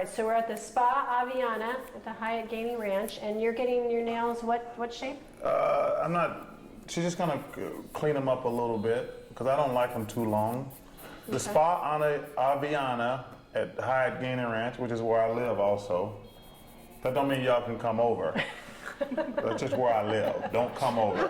right, so we're at the Spa Aviana at the Hyatt Gaining Ranch, and you're getting your nails what shape? I'm not. She's just gonna clean them up a little bit because I don't like them too long. The Okay. Spa Aviana at Hyatt Gaining Ranch, which is where I live also. That don't mean y'all can come over. That's just where I live. Don't come over.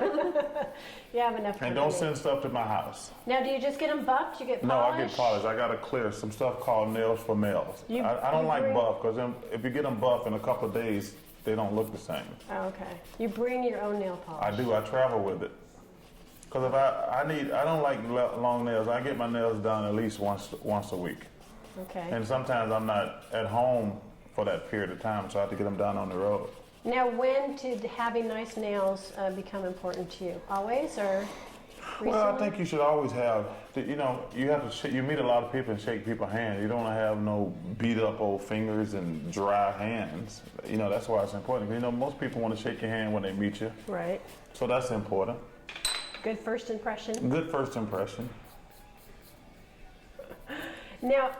You have enough And don't send stuff to my house. Now, do you just get them buffed? You get No, polished? I get polished. I gotta clear some stuff called nails for males. I don't like buff because if you get them buff in a couple of days, they don't look the same. Oh, okay. You bring your own nail polish. I do. I travel with it. Because if I don't like long nails. I get my nails done at least once a week. Okay. And sometimes I'm not at home for that period of time, so I have to get them done on the road. Now, when did having nice nails become important to you? Always, or recently? Well, I think you should always have. You meet a lot of people and shake people's hands. You don't want to have no beat up old fingers and dry hands. That's why it's important. Most people want to shake your hand when they meet you. Right. So that's important. Good first impression. Good first impression. Now,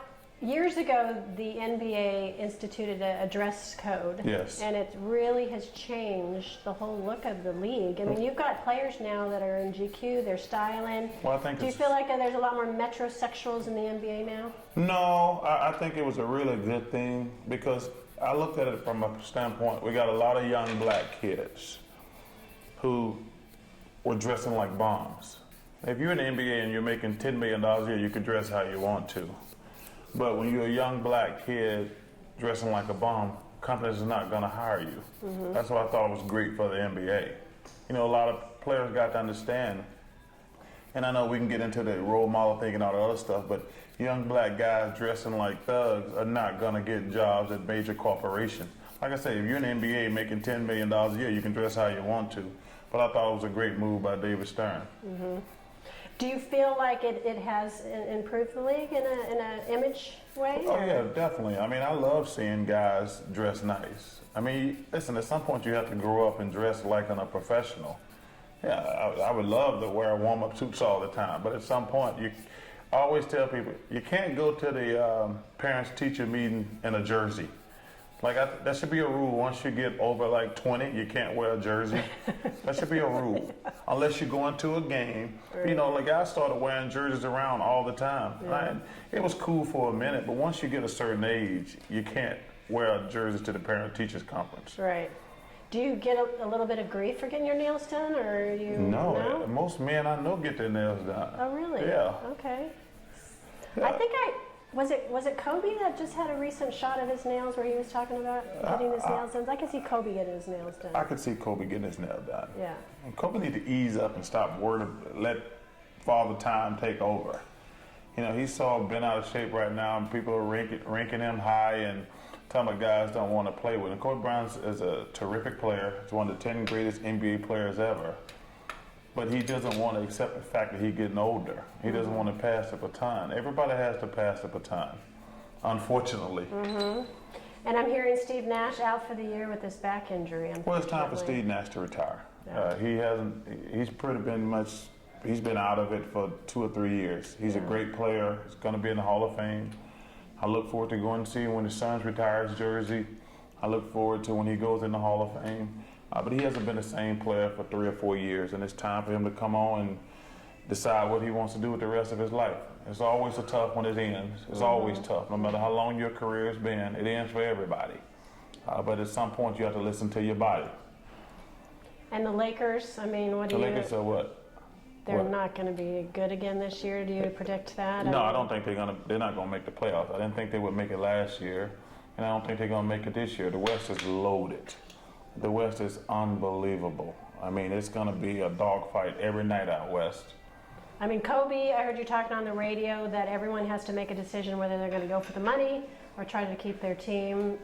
years ago, the NBA instituted a dress code. Yes. And it really has changed the whole look of the league. I mean, you've got players now that are in GQ, they're styling. Well, I think Do you feel like there's a lot more metrosexuals in the NBA now? No, I think it was a really good thing because I looked at it from a standpoint, we got a lot of young black kids who were dressing like bombs. If you're in the NBA and you're making $10 million a year, you can dress how you want to. But when you're a young black kid dressing like a bomb, companies are not going to hire you. Mm-hmm. That's what I thought was great for the NBA. A lot of players got to understand, and I know we can get into the role model thing and all the other stuff, but young black guys dressing like thugs are not going to get jobs at major corporations. Like I say, if you're in the NBA making $10 million a year, you can dress how you want to. But I thought it was a great move by David Stern. Mm-hmm. Do you feel like it has improved the league in an image way? Oh, yeah, definitely. I mean, I love seeing guys dress nice. I mean, listen, at some point you have to grow up and dress like a professional. Yeah, I would love to wear warm-up suits all the time, but at some point, I always tell people, you can't go to the parents-teacher meeting in a jersey. That should be a rule. Once you get over 20, you can't wear a jersey. That should be a rule. Unless you go into a game. Right. I started wearing jerseys around all the time. Yeah. It was cool for a minute, but once you get a certain age, you can't wear a jersey to the parent-teachers conference. Right. Do you get a little bit of grief for getting your nails done, or you? No? Most men I know get their nails done. Oh, really? Yeah. Okay. Yeah. I think Was it Kobe that just had a recent shot of his nails where he was talking about getting his nails done? I can see Kobe getting his nails done. I could see Kobe getting his nails done. Yeah. And Kobe need to ease up and stop let Father Time take over. He's so bent out of shape right now, and people are ranking him high and telling him guys don't want to play with him. Kobe Bryant is a terrific player. He's one of the 10 greatest NBA players ever. But he doesn't want to accept the fact that he's getting older. He doesn't want to pass the baton. Everybody has to pass the baton, unfortunately. Mm-hmm. And I'm hearing Steve Nash out for the year with this back injury. Well, it's time for Steve Nash to retire. Yeah. He's been out of it for 2 or 3 years. He's a great player. He's going to be in the Hall of Fame. I look forward to going to see him when his son retires jersey. I look forward to when he goes in the Hall of Fame. But he hasn't been the same player for 3 or 4 years, and it's time for him to come on and decide what he wants to do with the rest of his life. It's always a tough when it ends. It's always tough. No matter how long your career has been, it ends for everybody. But at some point, you have to listen to your body. And the Lakers, what do you... The Lakers are what? They're not going to be good again this year. Do you predict that? No, I don't think they're not going to make the playoffs. I didn't think they would make it last year, and I don't think they're going to make it this year. The West is loaded. The West is unbelievable. It's going to be a dogfight every night out West. Kobe, I heard you talking on the radio that everyone has to make a decision whether they're going to go for the money or try to keep their team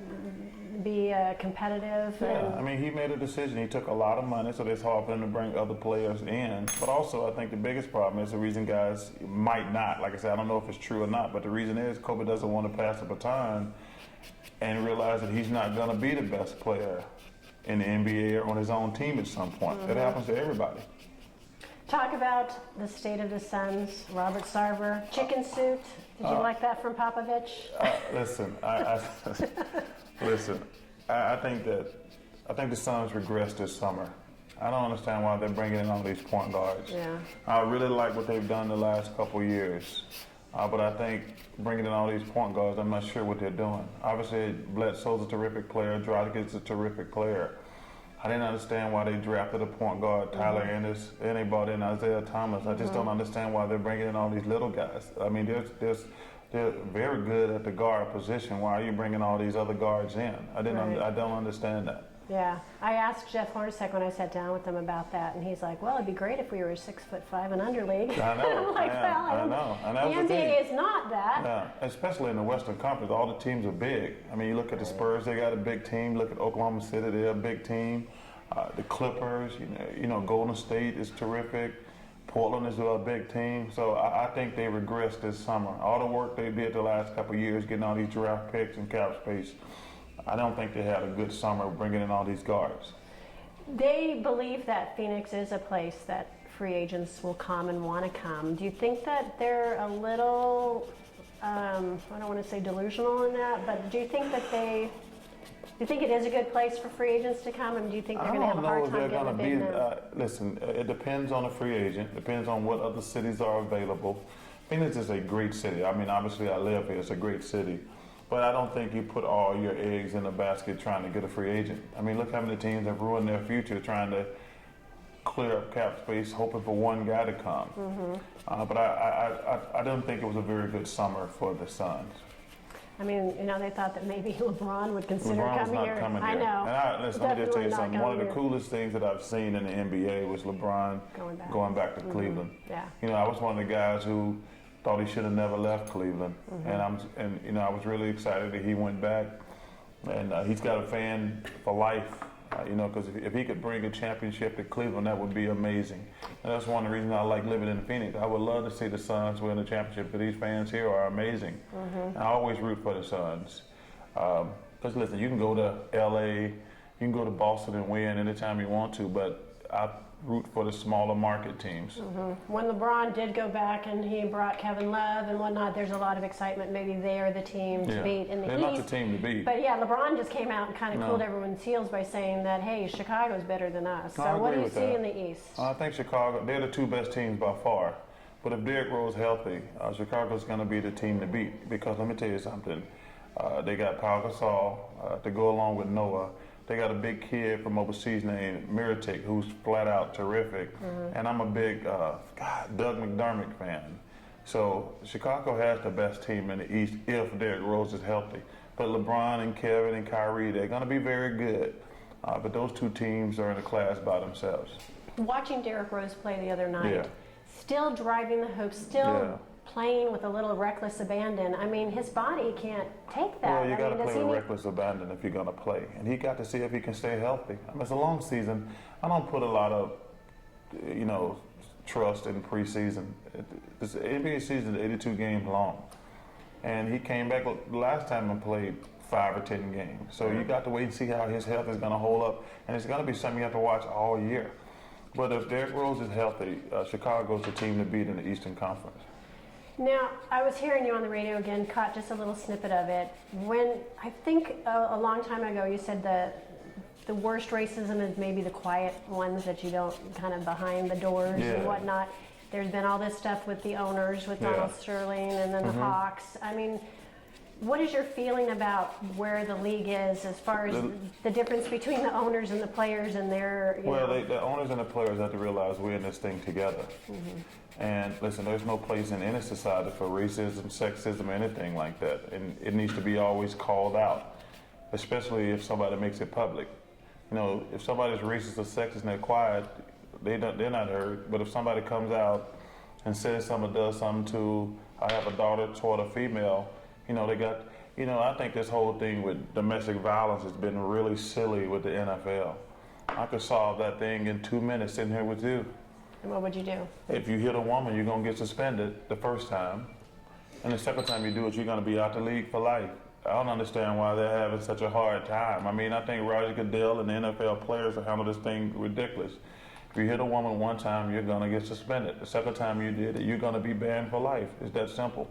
be competitive. Yeah, he made a decision. He took a lot of money, so it's hard for him to bring other players in. But also, I think the biggest problem is the reason guys might not, like I said, I don't know if it's true or not, but the reason is Kobe doesn't want to pass the baton and realize that he's not going to be the best player in the NBA or on his own team at some point. That happens to everybody. Talk about the state of the Suns. Robert Sarver, chicken suit. Did you like that from Popovich? Listen, listen. I think the Suns regressed this summer. I don't understand why they're bringing in all these point guards. Yeah. I really like what they've done the last couple years, but I think bringing in all these point guards, I'm not sure what they're doing. Obviously, Bledsoe's a terrific player. Dragic's a terrific player. I didn't understand why they drafted a point guard, Tyler Ennis, and they brought in Isaiah Thomas. I just don't understand why they're bringing in all these little guys. I mean, they're very good at the guard position. Why are you bringing all these other guards in? I don't understand that. Yeah, I asked Jeff Hornacek when I sat down with him about that, and he's like, "Well, it'd be great if we were a 6'5" and under league." I know. I'm like, I know. And the NBA is not that. Yeah, especially in the Western Conference, all the teams are big. I mean, you look at the Spurs; they got a big team. Look at Oklahoma City; they're a big team. The Clippers, Golden State is terrific. Portland is a big team. So I think they regressed this summer. All the work they did the last couple of years, getting all these draft picks and cap space. I don't think they had a good summer bringing in all these guards. They believe that Phoenix is a place that free agents will come and want to come. Do you think that they're a little, I don't want to say delusional in that, but do you think that do you think it is a good place for free agents to come, and do you think they're going to have a hard time getting a big name? Listen, it depends on the free agent. Depends on what other cities are available. Phoenix is a great city. I mean, obviously I live here. It's a great city. But I don't think you put all your eggs in a basket trying to get a free agent. I mean, look how many teams have ruined their future trying to clear up cap space, hoping for one guy to come. But I don't think it was a very good summer for the Suns. I mean, they thought that maybe LeBron would consider coming here. I know. And listen, let me just tell you something. One of the coolest things that I've seen in the NBA was LeBron going back to Cleveland. Yeah. I was one of the guys who thought he should have never left Cleveland, and I was really excited that he went back, and he's got a fan for life, because if he could bring a championship to Cleveland, that would be amazing, and that's one of the reasons I like living in Phoenix. I would love to see the Suns win a championship, but these fans here are amazing, and I always root for the Suns, because listen, you can go to LA, you can go to Boston and win anytime you want to, but I root for the smaller market teams. When LeBron did go back and he brought Kevin Love and whatnot, there's a lot of excitement. Maybe they're the team to beat in the East. They're not the team to beat. But yeah, LeBron just came out and kind of cooled everyone's heels by saying that, hey, Chicago's better than us. So what do you see in the East? I think Chicago, they're the two best teams by far. But if Derrick Rose healthy, Chicago's going to be the team to beat. Because let me tell you something. They got Pau Gasol to go along with Noah. They got a big kid from overseas named Miritic, who's flat out terrific. And I'm a big Doug McDermott fan. So Chicago has the best team in the East if Derrick Rose is healthy. But LeBron and Kevin and Kyrie, they're going to be very good. But those two teams are in a class by themselves. Watching Derrick Rose play the other night, still driving the hoop, still playing with a little reckless abandon. I mean, his body can't take that. Well, you got to play with reckless abandon if you're going to play. And he got to see if he can stay healthy. I mean, it's a long season. I don't put a lot of, trust in preseason. This NBA season is 82 games long. And he came back last time and played 5 or 10 games. So you got to wait and see how his health is going to hold up. And it's going to be something you have to watch all year. But if Derrick Rose is healthy, Chicago's the team to beat in the Eastern Conference. Now, I was hearing you on the radio again, caught just a little snippet of it. When I think a long time ago you said the worst racism is maybe the quiet ones that you don't kind of behind the doors and whatnot. There's been all this stuff with the owners, with Donald Sterling and then the Hawks. I mean, what is your feeling about where the league is as far as the difference between the owners and the players and their, the owners and the players have to realize we're in this thing together. And listen, there's no place in any society for racism, sexism, anything like that. And it needs to be always called out, especially if somebody makes it public. If somebody's racist or sexist and they're quiet, they're not heard. But if somebody comes out and says something, does something to, I have a daughter toward a female, they got, I think this whole thing with domestic violence has been really silly with the NFL. I could solve that thing in 2 minutes sitting here with you. And what would you do? If you hit a woman, you're going to get suspended the first time. And the second time you do it, you're going to be out the league for life. I don't understand why they're having such a hard time. I mean, I think Roger Goodell and the NFL players have handled this thing ridiculous. If you hit a woman one time, you're gonna get suspended. The second time you did it, you're gonna be banned for life. It's that simple.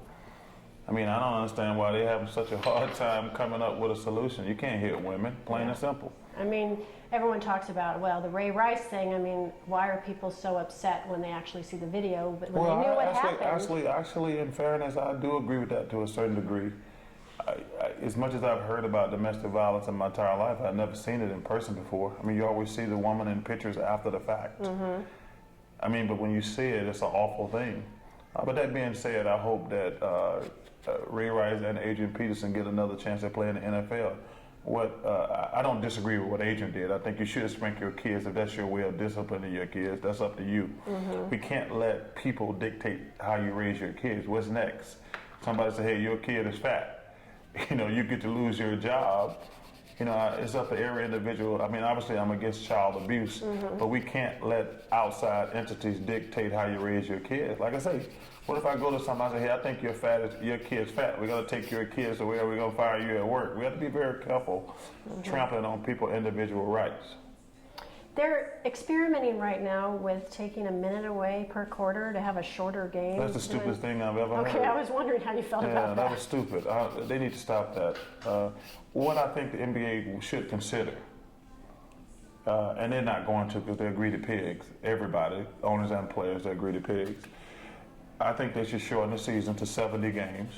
I mean, I don't understand why they're having such a hard time coming up with a solution. You can't hit women, plain and simple. I mean, everyone talks about, well, the Ray Rice thing. I mean, why are people so upset when they actually see the video? But when they knew what happened. Actually, in fairness, I do agree with that to a certain degree. As much as I've heard about domestic violence in my entire life, I've never seen it in person before. I mean, you always see the woman in pictures after the fact. Mm-hmm. I mean, but when you see it, it's an awful thing. But that being said, I hope that Ray Rice and Adrian Peterson get another chance to play in the NFL. I don't disagree with what Adrian did. I think you should spank your kids if that's your way of disciplining your kids. That's up to you. Mm-hmm. We can't let people dictate how you raise your kids. What's next? Somebody say, hey, your kid is fat. You get to lose your job. It's up to every individual. I mean, obviously, I'm against child abuse, but we can't let outside entities dictate how you raise your kids. Like I say, what if I go to somebody and say, hey, I think your kid's fat. We got to take your kids away or we're going to fire you at work. We have to be very careful trampling on people's individual rights. They're experimenting right now with taking a minute away per quarter to have a shorter game. That's the stupidest thing I've ever heard. Okay, I was wondering how you felt about that. Yeah, that was stupid. They need to stop that. What I think the NBA should consider, and they're not going to because they're greedy pigs, everybody, owners and players, they're greedy pigs. I think they should shorten the season to 70 games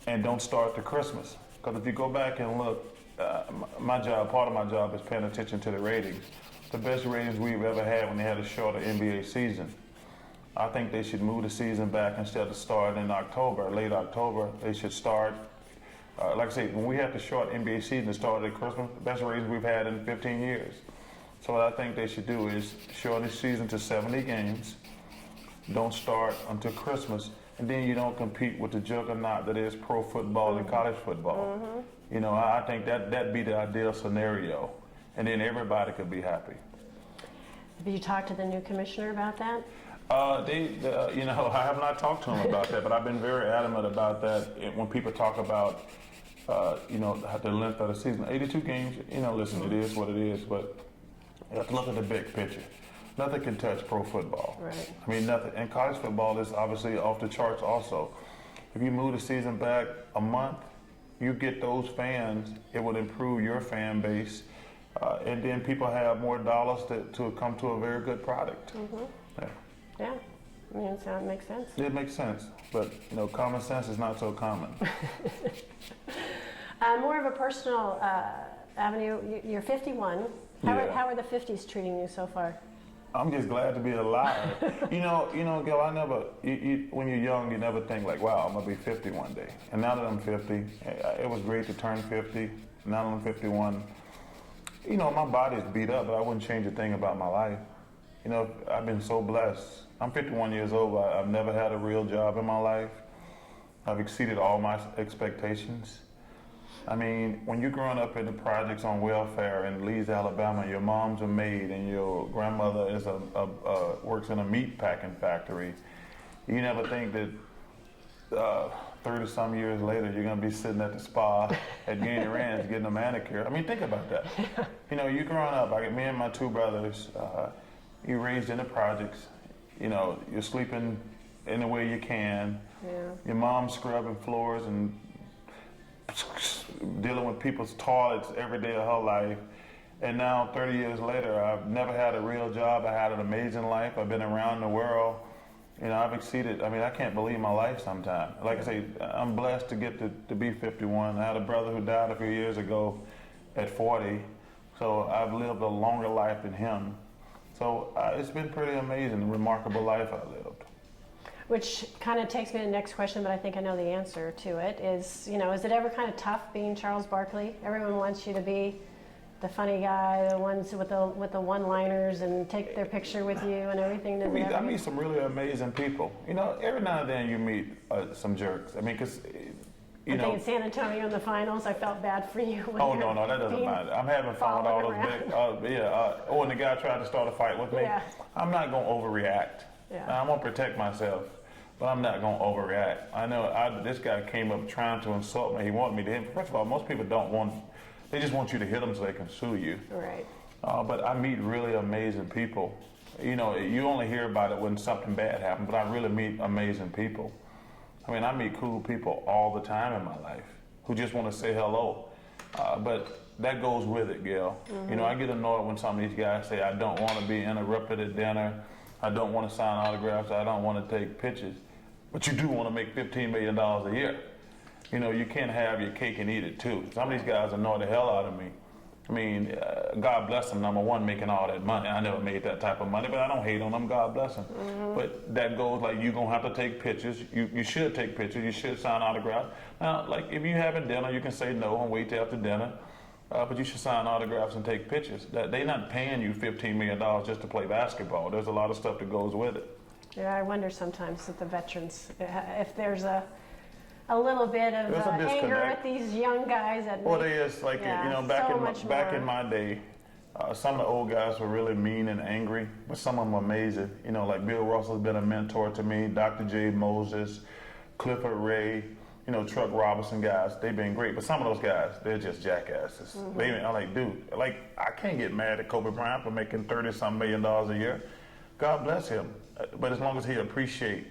and don't start to Christmas. Because if you go back and look, part of my job is paying attention to the ratings. The best ratings we've ever had when they had a shorter NBA season. I think they should move the season back instead of starting in October, late October. They should start, like I say, when we have the short NBA season start at Christmas, the best ratings we've had in 15 years. So what I think they should do is shorten the season to 70 games, don't start until Christmas, and then you don't compete with the juggernaut that is pro football and college football. I think that'd be the ideal scenario, and then everybody could be happy. Have you talked to the new commissioner about that? I have not talked to him about that, but I've been very adamant about that. When people talk about, the length of the season, 82 games. Listen, it is what it is, but you have to look at the big picture. Nothing can touch pro football. Right. I mean, nothing. And college football is obviously off the charts also. If you move the season back a month, you get those fans, it would improve your fan base, and then people have more dollars to come to a very good product. Yeah, I mean, it makes sense. It makes sense, but common sense is not so common. More of a personal avenue, you're 51. How are the 50s treating you so far? I'm just glad to be alive. Gail, I never, when you're young, you never think like, wow, I'm going to be 50 one day. And now that I'm 50, it was great to turn 50. Now that I'm 51, my body's beat up, but I wouldn't change a thing about my life. I've been so blessed. I'm 51 years old, but I've never had a real job in my life. I've exceeded all my expectations. I mean, when you're growing up in the projects on welfare in Leeds, Alabama, your mom's a maid and your grandmother is works in a meat packing factory, you never think that 30-some years later you're going to be sitting at the spa at Gainey Ranch getting a manicure. I mean, think about that. You're growing up, me and my two brothers, you're raised in the projects, you're sleeping in the way you can. Yeah. Your mom's scrubbing floors and dealing with people's toilets every day of her life. And now, 30 years later, I've never had a real job. I had an amazing life. I've been around the world. I've exceeded. I mean, I can't believe my life sometimes. Like I say, I'm blessed to get to be 51. I had a brother who died a few years ago at 40. So I've lived a longer life than him. So it's been pretty amazing, a remarkable life I lived. Which kind of takes me to the next question, but I think I know the answer to it. Is it ever kind of tough being Charles Barkley? Everyone wants you to be the funny guy, the ones with the one-liners and take their picture with you and everything. I meet some really amazing people. Every now and then you meet some jerks. I mean, because I think in San Antonio in the finals, I felt bad for you. Oh, no, that doesn't matter. I'm having fun with all those big, and the guy tried to start a fight with me. Yeah. I'm not going to overreact. Yeah. I'm going to protect myself, but I'm not going to overreact. I know this guy came up trying to insult me. He wanted me to hit him. First of all, most people they just want you to hit them so they can sue you. Right. But I meet really amazing people. You know, you only hear about it when something bad happens, but I really meet amazing people. I mean, I meet cool people all the time in my life who just want to say hello. But that goes with it, Gail. You know, I get annoyed when some of these guys say, I don't want to be interrupted at dinner. I don't want to sign autographs. I don't want to take pictures. But you do want to make $15 million a year. You know, you can't have your cake and eat it too. Some of these guys annoy the hell out of me. I mean, God bless them, number one, making all that money. I never made that type of money, but I don't hate on them, God bless them. But that goes like, you're going to have to take pictures. You should take pictures. You should sign autographs. Now, like, if you're having dinner, you can say no and wait till after dinner. But you should sign autographs and take pictures. They're not paying you $15 million just to play basketball. There's a lot of stuff that goes with it. Yeah, I wonder sometimes with the veterans, if there's a little bit of There's a anger disconnect. at these young guys. Well, there is, like, Yeah, you know, so back more. in my day, some of the old guys were really mean and angry, but some of them were amazing. You know, like Bill Russell's been a mentor to me, Dr. J. Moses, Clifford Ray, you know, Truck Robinson guys, they've been great. But some of those guys, they're just jackasses. I'm like, dude, like, I can't get mad at Kobe Bryant for making $30-some million a year. God bless him. But as long as he appreciate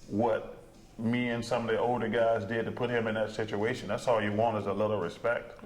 what me and some of the older guys did to put him in that situation, that's all you want is a little respect.